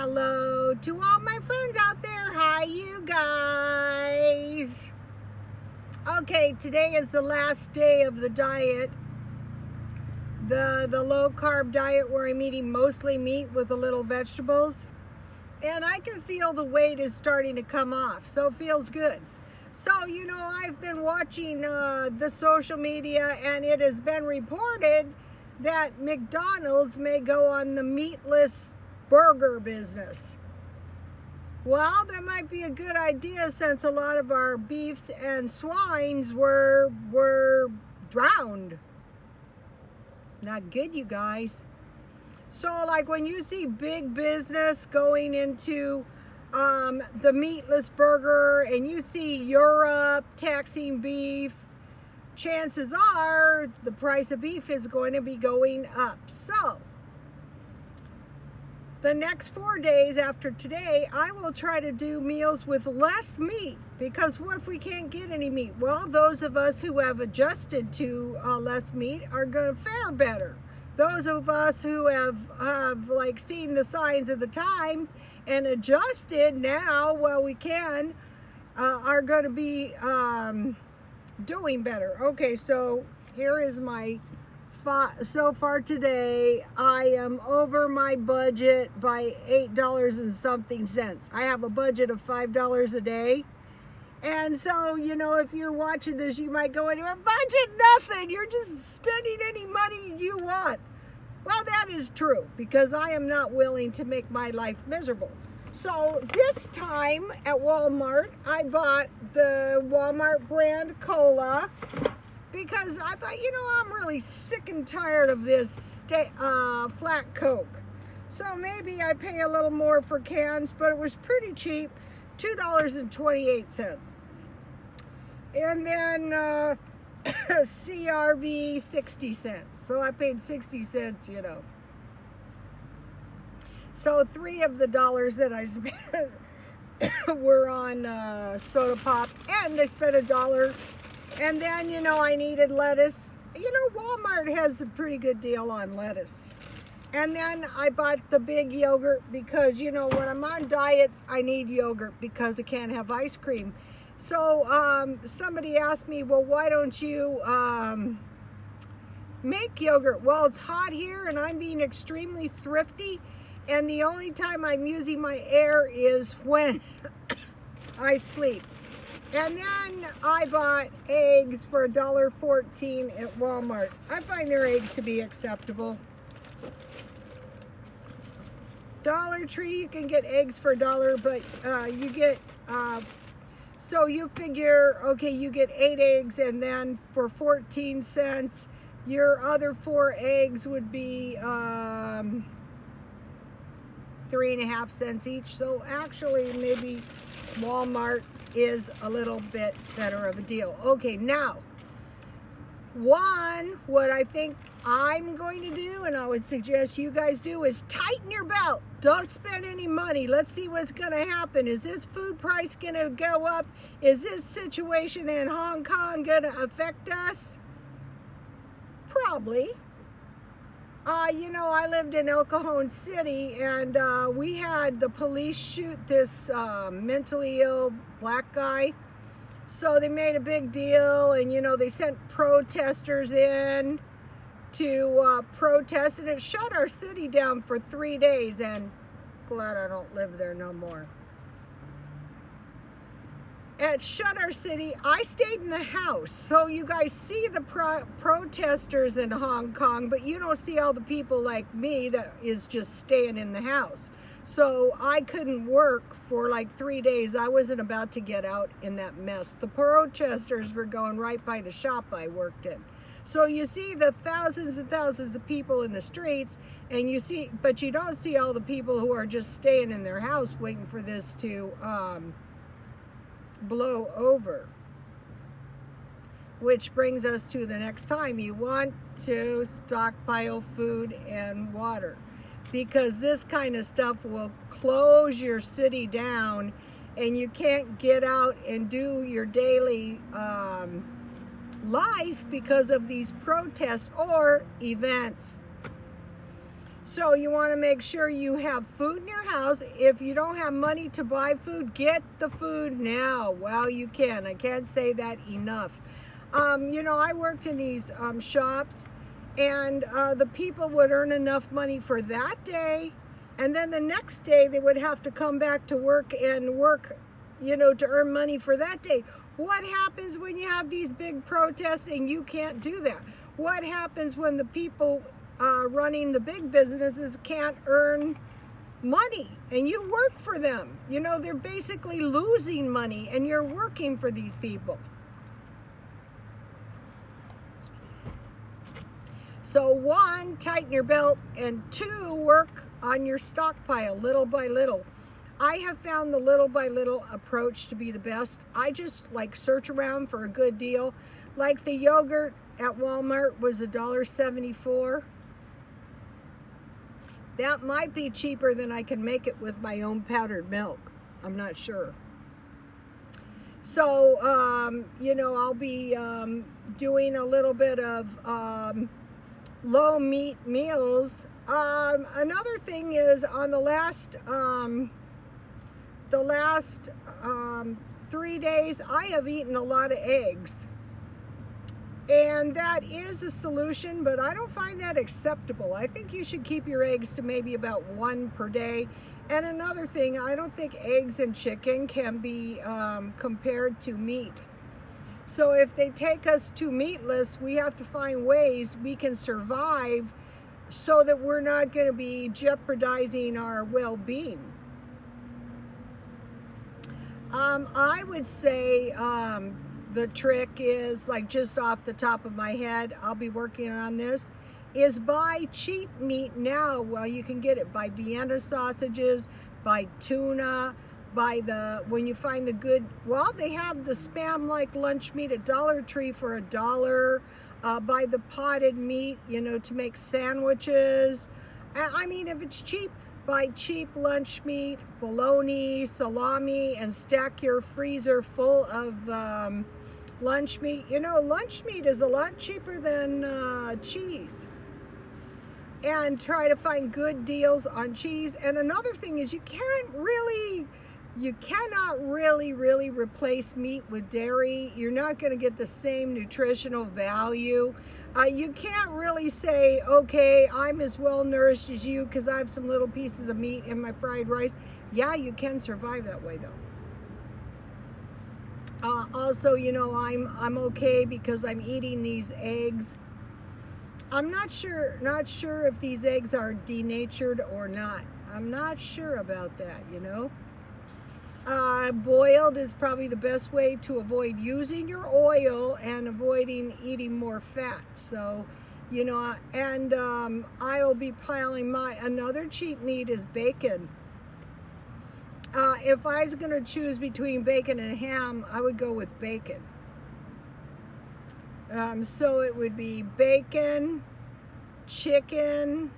Hello to all my friends out there. Hi, you guys. Okay, today is the last day of the diet. The low carb diet where I'm eating mostly meat with a little vegetables. And I can feel the weight is starting to come off, so it feels good. So, I've been watching the social media, and it has been reported that McDonald's may go on the meatless burger business. Well, that might be a good idea since a lot of our beefs and swines were drowned. Not good, you guys. So like when you see big business going into the meatless burger and you see Europe taxing beef, chances are the price of beef is going to be going up. So the next 4 days after today, I will try to do meals with less meat, because what if we can't get any meat? Well, those of us who have adjusted to less meat are going to fare better. Those of us who have like seen the signs of the times and adjusted now, well, we can, are going to be doing better. Okay, so here is my so far today. I am over my budget by $8 and something cents. I have a budget of $5 a day. And so, if you're watching this, you might go into a budget nothing. You're just spending any money you want. Well, that is true, because I am not willing to make my life miserable. So this time at Walmart, I bought the Walmart brand cola, because I thought, I'm really sick and tired of this flat Coke. So maybe I pay a little more for cans, but it was pretty cheap, $2.28. And then CRV 60 cents. So I paid 60 cents, So 3 of the dollars that I spent were on soda pop, and I spent $1. And then, I needed lettuce. Walmart has a pretty good deal on lettuce. And then I bought the big yogurt because, when I'm on diets, I need yogurt because I can't have ice cream. So somebody asked me, well, why don't you make yogurt? Well, it's hot here and I'm being extremely thrifty. And the only time I'm using my air is when I sleep. And then I bought eggs for $1.14 at Walmart. I find their eggs to be acceptable. Dollar Tree, you can get eggs for $1, but you get, so you figure, okay, you get 8 eggs, and then for 14 cents, your other 4 eggs would be 3.5 cents each. So actually, maybe Walmart is a little bit better of a deal. Okay, now, what I think I'm going to do, and I would suggest you guys do, is tighten your belt. Don't spend any money. Let's see what's going to happen. Is this food price going to go up? Is this situation in Hong Kong going to affect us? Probably. I lived in El Cajon City, and we had the police shoot this mentally ill black guy. So they made a big deal, and they sent protesters in to protest, and it shut our city down for 3 days, and glad I don't live there no more. It shut our city. I stayed in the house. So you guys see the protesters in Hong Kong, but you don't see all the people like me that is just staying in the house. So I couldn't work for like 3 days. I wasn't about to get out in that mess. The protesters were going right by the shop I worked in. So you see the thousands and thousands of people in the streets, and but you don't see all the people who are just staying in their house waiting for this to blow over. Which brings us to the next time. You want to stockpile food and water, because this kind of stuff will close your city down and you can't get out and do your daily life because of these protests or events. So you want to make sure you have food in your house. If you don't have money to buy food, get the food now while you can. I can't say that enough. You know, I worked in these shops, and the people would earn enough money for that day, and then the next day they would have to come back to work and work, you know, to earn money for that day. What happens when you have these big protests and you can't do that? What happens when the people running the big businesses can't earn money and you work for them? You know, they're basically losing money and you're working for these people. So one, tighten your belt, and two, work on your stockpile little by little. I have found the little by little approach to be the best. I just like search around for a good deal. Like the yogurt at Walmart was $1.74. That might be cheaper than I can make it with my own powdered milk. I'm not sure. So, you know, I'll be doing a little bit of low meat meals. Another thing is on the last 3 days, I have eaten a lot of eggs. And that is a solution, but I don't find that acceptable. I think you should keep your eggs to maybe about 1 per day. And another thing, I don't think eggs and chicken can be compared to meat. So if they take us to meatless, we have to find ways we can survive so that we're not going to be jeopardizing our well-being. I would say the trick is, like just off the top of my head, I'll be working on this, is buy cheap meat now while you can get it. Buy Vienna sausages, buy tuna, buy when you find the good, well, they have the spam-like lunch meat at Dollar Tree for $1. Buy the potted meat, you know, to make sandwiches. I mean, if it's cheap, buy cheap lunch meat, bologna, salami, and stack your freezer full of lunch meat. You know, lunch meat is a lot cheaper than cheese. And try to find good deals on cheese. And another thing is you cannot really replace meat with dairy. You're not going to get the same nutritional value. You can't really say, okay, I'm as well nourished as you because I have some little pieces of meat in my fried rice. Yeah, you can survive that way though. Also, you know, I'm okay because I'm eating these eggs. I'm not sure if these eggs are denatured or not. I'm not sure about that, you know. Boiled is probably the best way to avoid using your oil and avoiding eating more fat. So, you know, and I'll be piling another cheap meat is bacon. If I was going to choose between bacon and ham, I would go with bacon. So it would be bacon, chicken.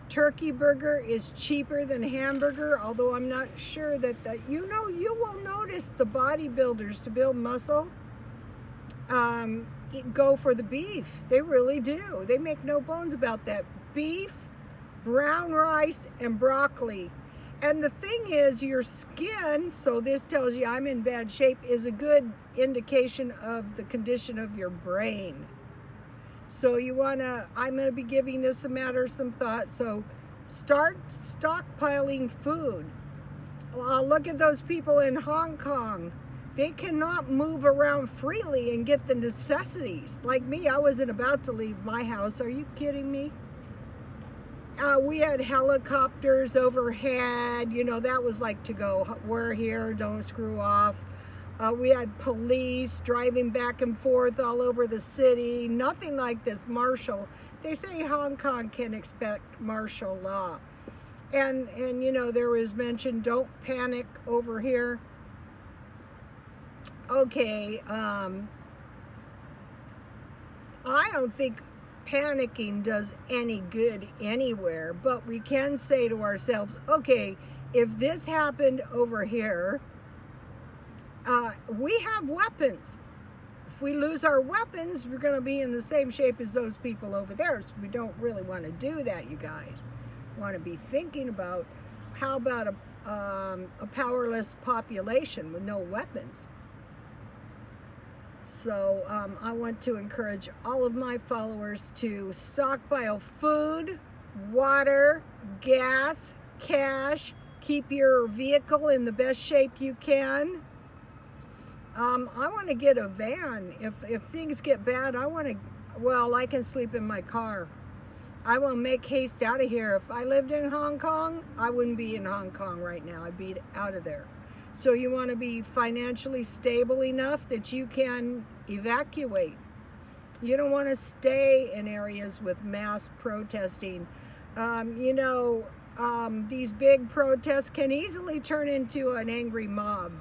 Turkey burger is cheaper than hamburger, although I'm not sure that you know, you will notice the bodybuilders to build muscle go for the beef. They really do. They make no bones about that. Beef, brown rice, and broccoli. And the thing is, your skin, so this tells you I'm in bad shape, is a good indication of the condition of your brain. So I'm going to be giving this a matter of some thought. So start stockpiling food. Look at those people in Hong Kong. They cannot move around freely and get the necessities. Like me, I wasn't about to leave my house. Are you kidding me? We had helicopters overhead. You know, that was like to go, we're here, don't screw off. We had police driving back and forth all over the city. Nothing like this martial. They say Hong Kong can expect martial law. And you know, there was mention, don't panic over here. Okay, I don't think panicking does any good anywhere, but we can say to ourselves, okay, if this happened over here, we have weapons. If we lose our weapons, we're going to be in the same shape as those people over there. So we don't really want to do that, you guys. want to be thinking about, how about a powerless population with no weapons? So I want to encourage all of my followers to stockpile food, water, gas, cash, keep your vehicle in the best shape you can. I want to get a van. If things get bad, I can sleep in my car. I will make haste out of here. If I lived in Hong Kong, I wouldn't be in Hong Kong right now. I'd be out of there. So you want to be financially stable enough that you can evacuate. You don't want to stay in areas with mass protesting. These big protests can easily turn into an angry mob.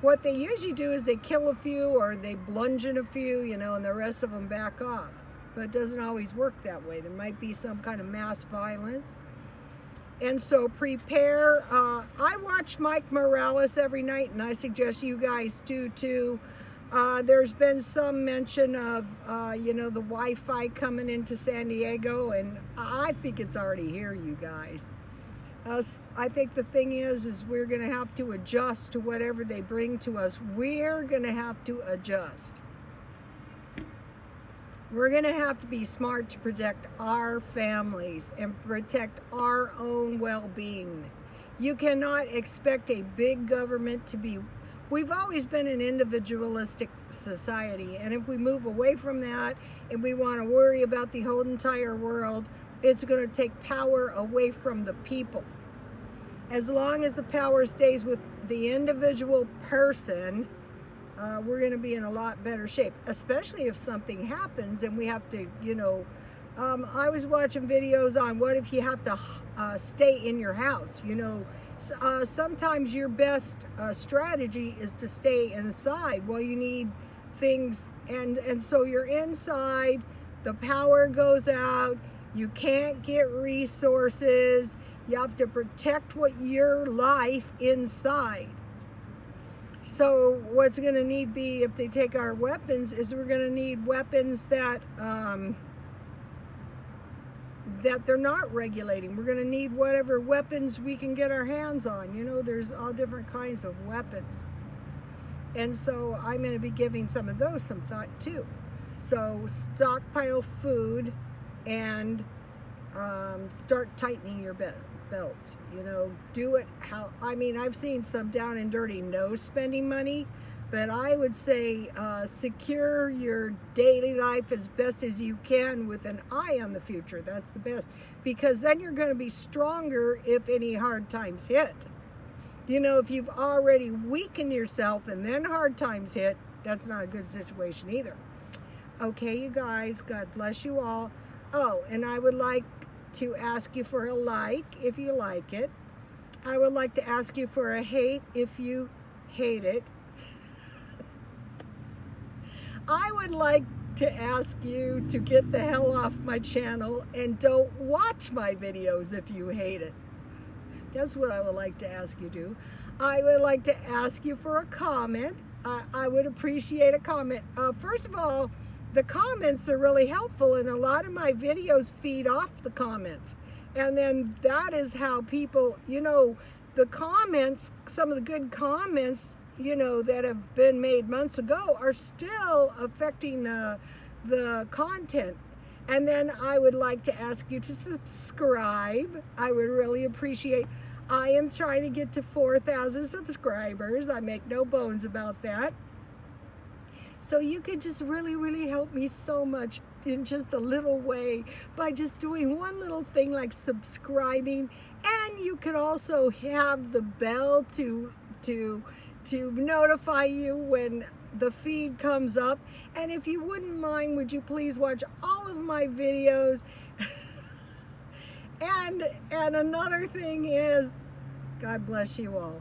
What they usually do is they kill a few or they bludgeon a few, and the rest of them back off. But it doesn't always work that way. There might be some kind of mass violence. And so prepare. I watch Mike Morales every night, and I suggest you guys do too. There's been some mention of, the Wi-Fi coming into San Diego, and I think it's already here, you guys. I think the thing is we're going to have to adjust to whatever they bring to us. We're going to have to adjust. We're going to have to be smart to protect our families and protect our own well-being. You cannot expect a big government to be... We've always been an individualistic society, and if we move away from that and we want to worry about the whole entire world, it's going to take power away from the people. As long as the power stays with the individual person, we're going to be in a lot better shape, especially if something happens and we have to, I was watching videos on what if you have to stay in your house. Sometimes your best strategy is to stay inside. Well, you need things, and so you're inside, the power goes out, you can't get resources, you have to protect your life inside. So what's going to need be, if they take our weapons, is we're going to need weapons that they're not regulating. We're going to need whatever weapons we can get our hands on. There's all different kinds of weapons. And so I'm going to be giving some of those some thought too. So stockpile food and start tightening your belts. Do it how, I've seen some down and dirty no spending money, but I would say secure your daily life as best as you can with an eye on the future. That's the best, because then you're going to be stronger if any hard times hit. If you've already weakened yourself and then hard times hit, that's not a good situation either. Okay, you guys, God bless you all. Oh, and I would like to ask you for a like if you like it. I would like to ask you for a hate if you hate it. I would like to ask you to get the hell off my channel and don't watch my videos if you hate it. That's what I would like to ask you to. I would like to ask you for a comment. I would appreciate a comment. First of all, the comments are really helpful, and a lot of my videos feed off the comments. And then that is how people, the comments, some of the good comments, that have been made months ago are still affecting the content. And then I would like to ask you to subscribe. I would really appreciate. I am trying to get to 4,000 subscribers. I make no bones about that. So you could just really, really help me so much in just a little way by just doing one little thing like subscribing. And you could also have the bell to notify you when the feed comes up. And if you wouldn't mind, would you please watch all of my videos? And another thing is, God bless you all.